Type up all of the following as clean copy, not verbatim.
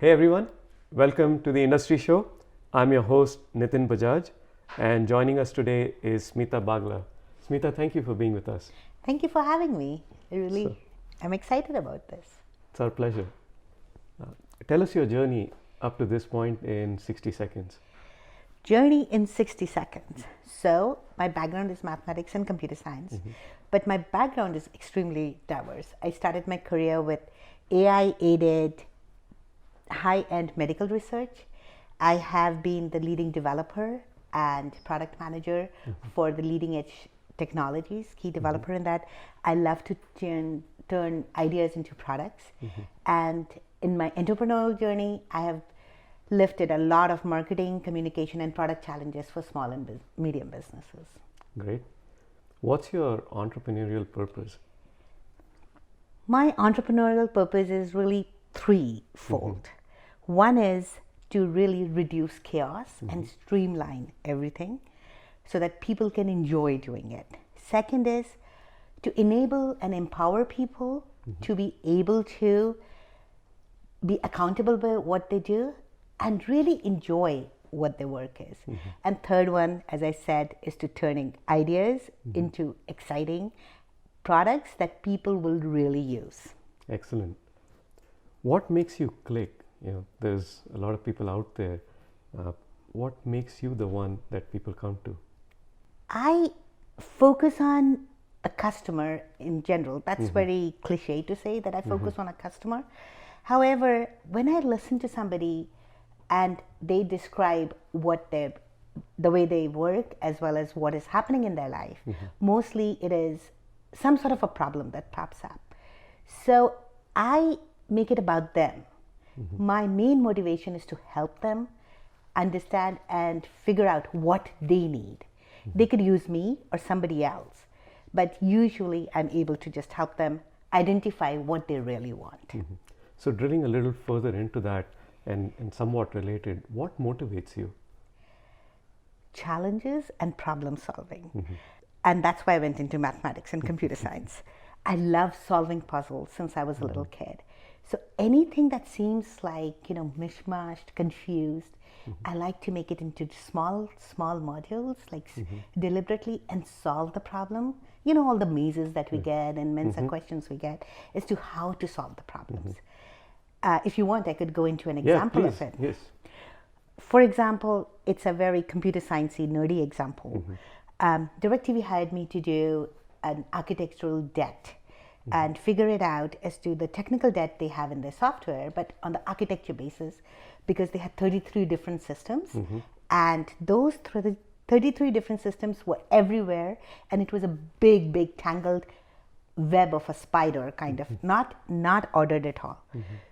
Hey everyone, welcome to the Industry Show. I'm your host Nitin Bajaj, and joining us today is Smita Bagla. Smita, thank you for being with us. Thank you for having me. I'm excited about this. It's our pleasure. Tell us your journey up to this point in 60 seconds. Journey in 60 seconds. So, my background is mathematics and computer science, but my background is extremely diverse. I started my career with AI-aided high-end medical research. I have been the leading developer and product manager for the leading edge technologies, key developer in that. I love to turn ideas into products. And in my entrepreneurial journey, I have lifted a lot of marketing, communication, and product challenges for small and medium businesses. Great. What's your entrepreneurial purpose? My entrepreneurial purpose is really threefold. One is to really reduce chaos and streamline everything so that people can enjoy doing it. Second is to enable and empower people to be able to be accountable by what they do and really enjoy what their work is. And third one, as I said, is to turning ideas into exciting products that people will really use. Excellent. What makes you click? There's a lot of people out there. What makes you the one that people come to? I focus on the customer in general. That's very cliche to say that I focus on a customer. However, when I listen to somebody and they describe the way they work as well as what is happening in their life, mostly it is some sort of a problem that pops up. So I make it about them. My main motivation is to help them understand and figure out what they need. They could use me or somebody else, but usually I'm able to just help them identify what they really want. So drilling a little further into that and somewhat related, what motivates you? Challenges and problem solving. And that's why I went into mathematics and computer science. I love solving puzzles since I was a little kid. So anything that seems like, mishmashed, confused, I like to make it into small modules, like deliberately, and solve the problem. All the mazes that we get and Mensa questions we get as to how to solve the problems. If you want, I could go into an example of it. Yes. For example, it's a very computer sciencey, nerdy example. DirecTV hired me to do an architectural debt and figure it out as to the technical debt they have in their software, but on the architecture basis, because they had 33 different systems, and those 33 different systems were everywhere, and it was a big tangled web of a spider, kind of, not ordered at all.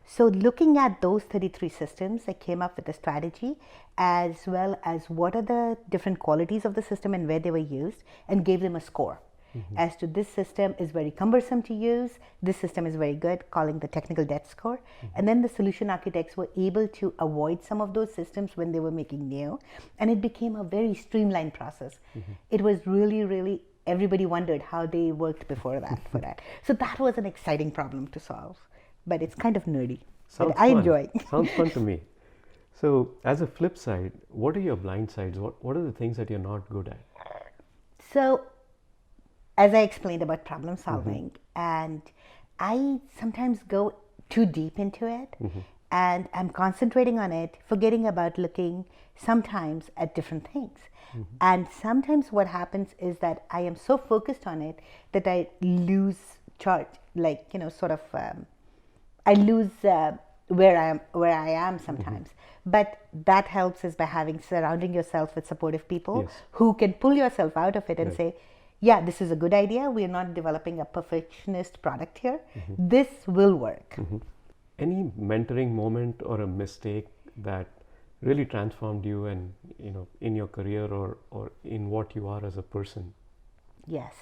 So looking at those 33 systems, I came up with a strategy as well as what are the different qualities of the system and where they were used, and gave them a score. As to this system is very cumbersome to use, this system is very good, calling the technical debt score. And then the solution architects were able to avoid some of those systems when they were making new, and it became a very streamlined process. It was really, everybody wondered how they worked before that for that. So that was an exciting problem to solve, but it's kind of nerdy. Sounds I fun. enjoy. Sounds fun to me. So as a flip side, what are your blind sides? What are the things that you're not good at? So as I explained about problem solving, and I sometimes go too deep into it, and I'm concentrating on it, forgetting about looking sometimes at different things. And sometimes what happens is that I am so focused on it that I lose charge, like, I lose where I am sometimes. But that helps is by surrounding yourself with supportive people who can pull yourself out of it and say, yeah, this is a good idea. We're not developing a perfectionist product here. This will work. Any mentoring moment or a mistake that really transformed you and in your career or in what you are as a person? Yes.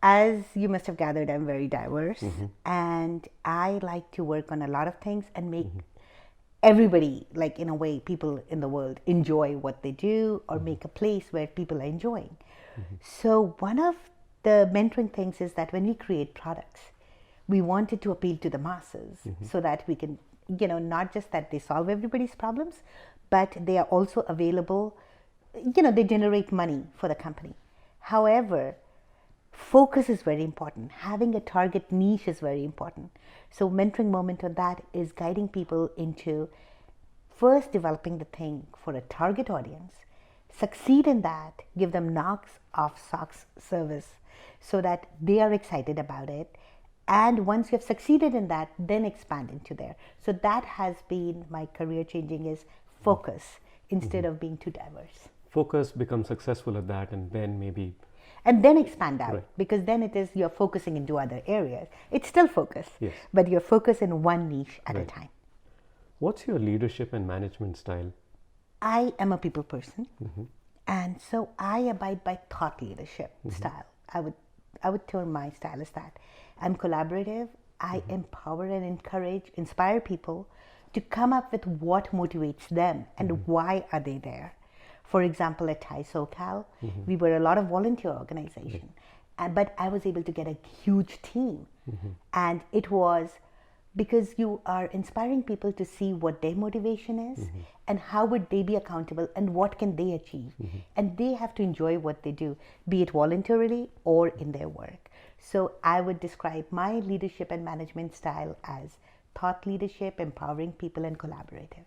As you must have gathered, I'm very diverse, and I like to work on a lot of things and make everybody, like in a way, people in the world enjoy what they do, or make a place where people are enjoying. So one of the mentoring things is that when we create products, we wanted to appeal to the masses so that we can not just that they solve everybody's problems, but they are also available, they generate money for the company. However, focus is very important. Having a target niche is very important. So mentoring moment on that is guiding people into first developing the thing for a target audience, succeed in that, give them knocks off socks service so that they are excited about it. And once you have succeeded in that, then expand into there. So that has been my career changing, is focus instead of being too diverse. Focus, become successful at that, and then maybe. And then expand out, Right. because then it is you're focusing into other areas. It's still focus, Yes. but you're focused in one niche at a Right. time. What's your leadership and management style? I am a people person, and so I abide by thought leadership style. I would term my style as that. I'm collaborative. I empower and encourage, inspire people to come up with what motivates them and why are they there. For example, at SoCal, we were a lot of volunteer organization, but I was able to get a huge team, and it was because you are inspiring people to see what their motivation is and how would they be accountable and what can they achieve, and they have to enjoy what they do, be it voluntarily or in their work. So I would describe my leadership and management style as thought leadership, empowering people, and collaborative.